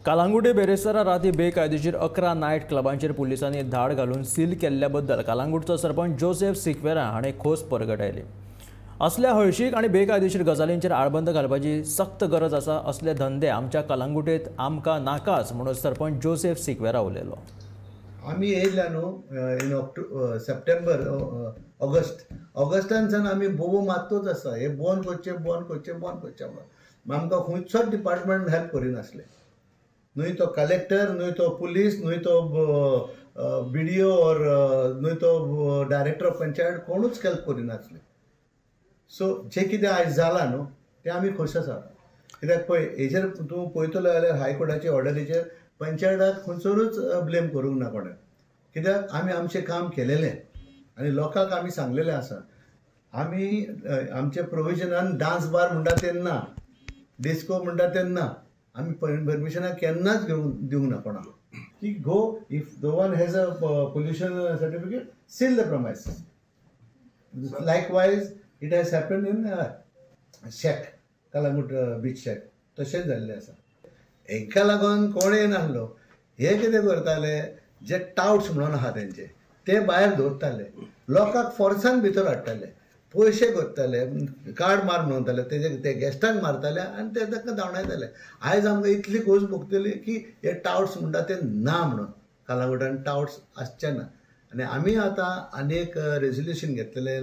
कलांगुटे बेरेस्तारा राती बेकायदेशीर 11 नायट क्लबांचेर पुलिसांनी धाड घालून सील केल्ल्याबद्दल कलांगुटचो सरपंच जोसेफ सिक्वेरा हाणें खोस परगटायली। असल्या हळशीक आनी बेकायदेशीर गजालींचेर आळबंद घालपाची सक्त गरज आसा। असले धंदे आमच्या कलांगुटेंत आमकां नाकाच म्हणून सरपंच जोसेफ सिक्वेरा उलयलो। आमी येयल्या न्हू इन सप्टेंबर ऑगस्टानसान आमी बोबो मात्तूच आसा हे बंद करचे म्हणून आमकां खंयचोच डिपार्टमेंट हेल्प करिनासले, न्हय तो कलेक्टर, न्हय तो पुलीस, न्हय तो BDO और न्हय तो डायरेक्टर ऑफ पंचायत कोणूच हेल्प करिनासले। सो जे कितें आयज जालां न्हू तें आमी खोस आसा, कित्याक पळय हेजेर तूं पळयतलो जाल्यार हायकोर्टाचे ऑर्डरीचेर पंचायताक खंयसरूच ब्लेम करूंक ना कोणें, कित्याक आमी आमचें काम केलेलें आनी लोकांक आमी सांगलेलें आसा। आमी आमचे प्रोविजनान डांस बार म्हणटा तेन्ना, डिस्को म्हणटा तेन्ना आमी परमिशनां केन्नाच दिवंक ना कोणाक की गो if the one has a pollution certificate seal the premises. Likewise it has happen in shack, Calangute beach shack तशेंच जाल्लें आसा। हेका लागून कोण येनासलो, हे कितें करताले, जे टाउट्स म्हणून आहा तेंचे ते भायर दवरताले, लोकांक फोर्सान भितर हाडटाले, पयशे करताले, कार्ड मार म्हणटाले, ते गेस्टांक मारताले आनी ते तांकां धांवडायताले। आयज आमकां इतली खोस भोगतली की हे टाउट्स म्हणटा ते ना म्हणून, कलांगुटान टाउट्स आसचे ना। आनी आमी आतां आनी एक रेजोल्युशन घेतलेलें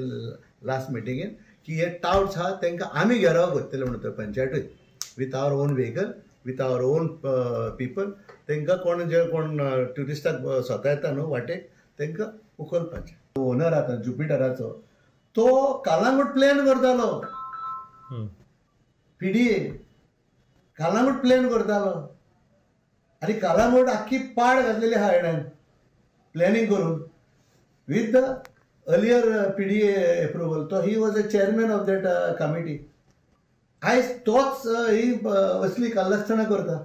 लास्ट मिटिंगेन की हे टाउट्स आहा तांकां आमी घेराव करतले म्हणून पंचायतूय with our own vehicle, with our own people, तांकां कोण ट्युरिस्टाक स्वता येता न्हू वाटेक तांकां उखलपाचें। ओनर आतां ज्युपिटराचो तो कलांगूट प्लॅन करतालो, PDA कलांगूट प्लॅन करतालो आनी कलांगूट आख्खी पाड घातलेली आहा हेणेन प्लॅनिंग करून with the earlier PDA approval. तो he was a chairman of that committee. आयज तोच ही असली कल्लस्थानां करता,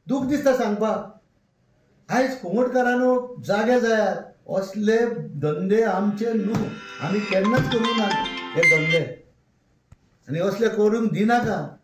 दूख दिसता सांगपाक। आयज कुंगटकारांनो जागे जायात, असले धंदे आमचे न्हू, आमी केन्नाच करूंक ना हे धंदे आनी असले करूंक दिनाका।